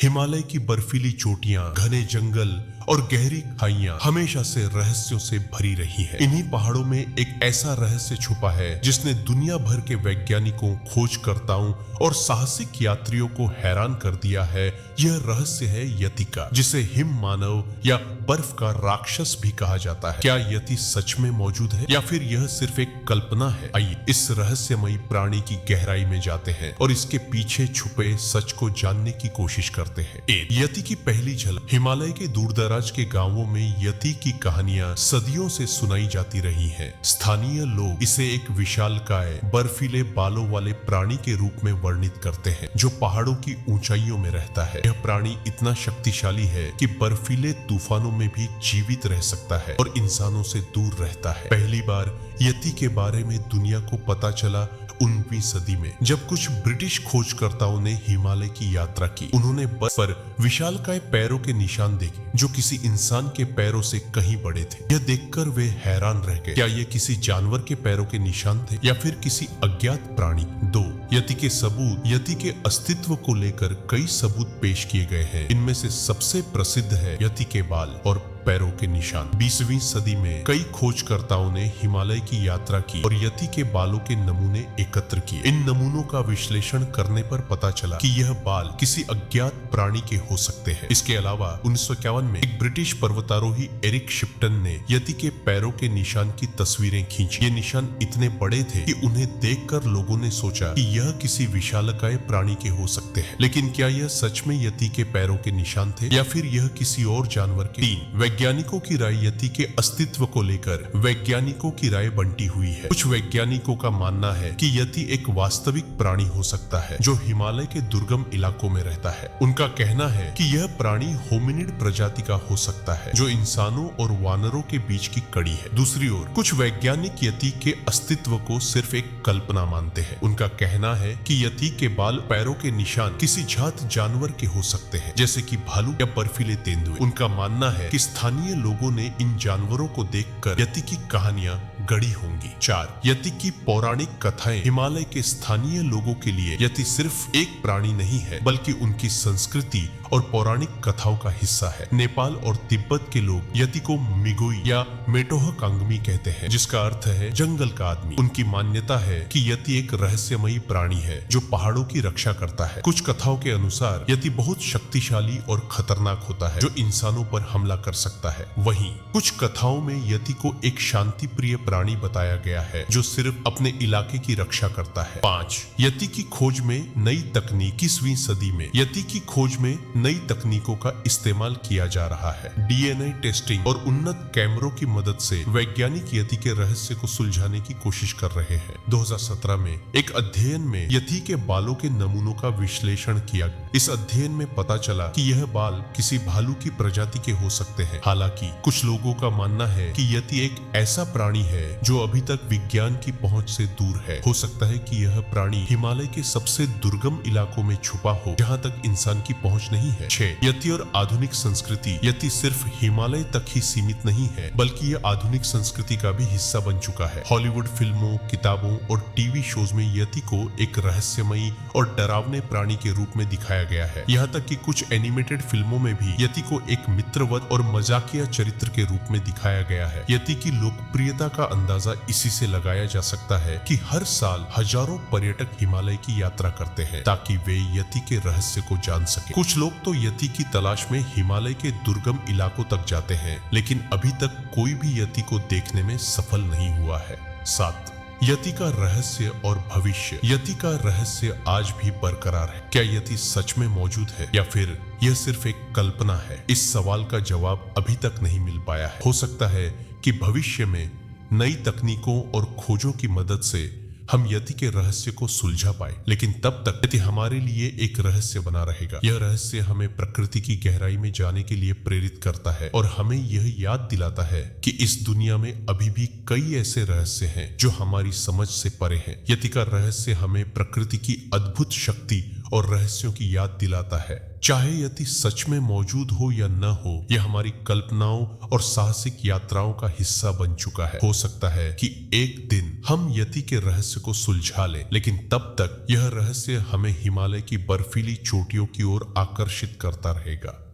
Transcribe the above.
हिमालय की बर्फीली चोटियां, घने जंगल और गहरी खाइयां हमेशा से रहस्यों से भरी रही हैं। इन्हीं पहाड़ों में एक ऐसा रहस्य छुपा है जिसने दुनिया भर के वैज्ञानिकों, खोजकर्ताओं और साहसिक यात्रियों को हैरान कर दिया है। यह रहस्य है यति का, जिसे हिम मानव या बर्फ का राक्षस भी कहा जाता है। क्या यति सच में मौजूद है या फिर यह सिर्फ एक कल्पना है? आइए इस रहस्यमयी प्राणी की गहराई में जाते हैं और इसके पीछे छुपे सच को जानने की कोशिश करते हैं। यति की पहली झलक। हिमालय के दूरदराज के गांवों में यति की कहानियां सदियों से सुनाई जाती रही हैं। स्थानीय लोग इसे एक विशालकाय, बर्फीले बालों वाले प्राणी के रूप में वर्णित करते हैं जो पहाड़ों की ऊंचाइयों में रहता है। यह प्राणी इतना शक्तिशाली है कि बर्फीले तूफानों में भी जीवित रह सकता है और इंसानों से दूर रहता है। पहली बार यति के बारे में दुनिया को पता चला 19वीं सदी में, जब कुछ ब्रिटिश खोजकर्ताओं ने हिमालय की यात्रा की। उन्होंने बर्फ पर विशालकाय पैरों के निशान देखे जो किसी इंसान के पैरों से कहीं बड़े थे। यह देखकर वे हैरान रह गए। क्या ये किसी जानवर के पैरों के निशान थे या फिर किसी अज्ञात प्राणी? 2. यति के सबूत। यति के अस्तित्व को लेकर कई सबूत पेश किए गए हैं। इनमें से सबसे प्रसिद्ध है यति के बाल और पैरों के निशान। 20वीं सदी में कई खोजकर्ताओं ने हिमालय की यात्रा की और यति के बालों के नमूने एकत्र किए। इन नमूनों का विश्लेषण करने पर पता चला कि यह बाल किसी अज्ञात प्राणी के हो सकते हैं। इसके अलावा 1951 में एक ब्रिटिश पर्वतारोही एरिक शिप्टन ने यति के पैरों के निशान की तस्वीरें खींची। ये निशान इतने बड़े थे कि उन्हें देखकर लोगों ने सोचा कि यह किसी विशालकाय प्राणी के हो सकते हैं। लेकिन क्या यह सच में यति के पैरों के निशान थे या फिर यह किसी और जानवर के? 3. वैज्ञानिकों की राय। यति के अस्तित्व को लेकर वैज्ञानिकों की राय बंटी हुई है। कुछ वैज्ञानिकों का मानना है कि यति एक वास्तविक प्राणी हो सकता है जो हिमालय के दुर्गम इलाकों में रहता है। उनका कहना है कि यह प्राणी होमिनिड प्रजाति का हो सकता है जो इंसानों और वानरों के बीच की कड़ी है। दूसरी ओर कुछ वैज्ञानिक यति के अस्तित्व को सिर्फ एक कल्पना मानते हैं। उनका कहना है कि यति के बाल, पैरों के निशान किसी जात जानवर के हो सकते हैं जैसे कि भालू या बर्फीले तेंदुए। उनका मानना है कि स्थानीय लोगों ने इन जानवरों को देखकर यति की कहानियां गढ़ी होंगी। 4. यति की पौराणिक कथाएं। हिमालय के स्थानीय लोगों के लिए यति सिर्फ एक प्राणी नहीं है बल्कि उनकी संस्कृति और पौराणिक कथाओं का हिस्सा है। नेपाल और तिब्बत के लोग यति को मिगोई या मेटोह कांगमी कहते हैं जिसका अर्थ है जंगल का आदमी। उनकी मान्यता है कि यति एक रहस्यमयी प्राणी है जो पहाड़ों की रक्षा करता है। कुछ कथाओं के अनुसार यति बहुत शक्तिशाली और खतरनाक होता है जो इंसानों पर हमला कर सकता है। वहीं कुछ कथाओं में यति को एक शांति प्रिय प्राणी बताया गया है जो सिर्फ अपने इलाके की रक्षा करता है। 5. यति की खोज में नई तकनीक। 21वीं सदी में यति की खोज में नई तकनीकों का इस्तेमाल किया जा रहा है। DNA टेस्टिंग और उन्नत कैमरों की मदद से वैज्ञानिक यति के रहस्य को सुलझाने की कोशिश कर रहे हैं। 2017 में एक अध्ययन में यति के बालों के नमूनों का विश्लेषण किया। इस अध्ययन में पता चला कि यह बाल किसी भालू की प्रजाति के हो सकते हैं। हालांकि कुछ लोगों का मानना है कि यति एक ऐसा प्राणी है जो अभी तक विज्ञान की पहुंच से दूर है। हो सकता है कि यह प्राणी हिमालय के सबसे दुर्गम इलाकों में छुपा हो जहां तक इंसान की पहुंच नहीं है। 6. यति और आधुनिक संस्कृति। यति सिर्फ हिमालय तक ही सीमित नहीं है बल्कि यह आधुनिक संस्कृति का भी हिस्सा बन चुका है। हॉलीवुड फिल्मों, किताबों और टीवी शोज में यति को एक रहस्यमयी और डरावने प्राणी के रूप में दिखाया गया है। यहाँ तक कि कुछ एनिमेटेड फिल्मों में भी यति को एक मित्रवत और मजाकिया चरित्र के रूप में दिखाया गया है। यति की लोकप्रियता का अंदाजा इसी से लगाया जा सकता है कि हर साल हजारों पर्यटक हिमालय की यात्रा करते हैं ताकि वे यति के रहस्य को जान सके। कुछ लोग तो यति की तलाश में हिमालय के दुर्गम इलाकों तक जाते हैं लेकिन अभी तक कोई भी यति को देखने में सफल नहीं हुआ है। 7. यति का रहस्य और भविष्य। यति का रहस्य आज भी बरकरार है। क्या यति सच में मौजूद है या फिर यह सिर्फ एक कल्पना है? इस सवाल का जवाब अभी तक नहीं मिल पाया है। हो सकता है कि भविष्य में नई तकनीकों और खोजों की मदद से हम यति के रहस्य को सुलझा पाए, लेकिन तब तक यति हमारे लिए एक रहस्य बना रहेगा। यह रहस्य हमें प्रकृति की गहराई में जाने के लिए प्रेरित करता है और हमें यह याद दिलाता है कि इस दुनिया में अभी भी कई ऐसे रहस्य हैं जो हमारी समझ से परे हैं। यति का रहस्य हमें प्रकृति की अद्भुत शक्ति और रहस्यों की याद दिलाता है चाहे यति सच में मौजूद हो या न हो, यह हमारी कल्पनाओं और साहसिक यात्राओं का हिस्सा बन चुका है। हो सकता है कि एक दिन हम यति के रहस्य को सुलझा लें, लेकिन तब तक यह रहस्य हमें हिमालय की बर्फीली चोटियों की ओर आकर्षित करता रहेगा।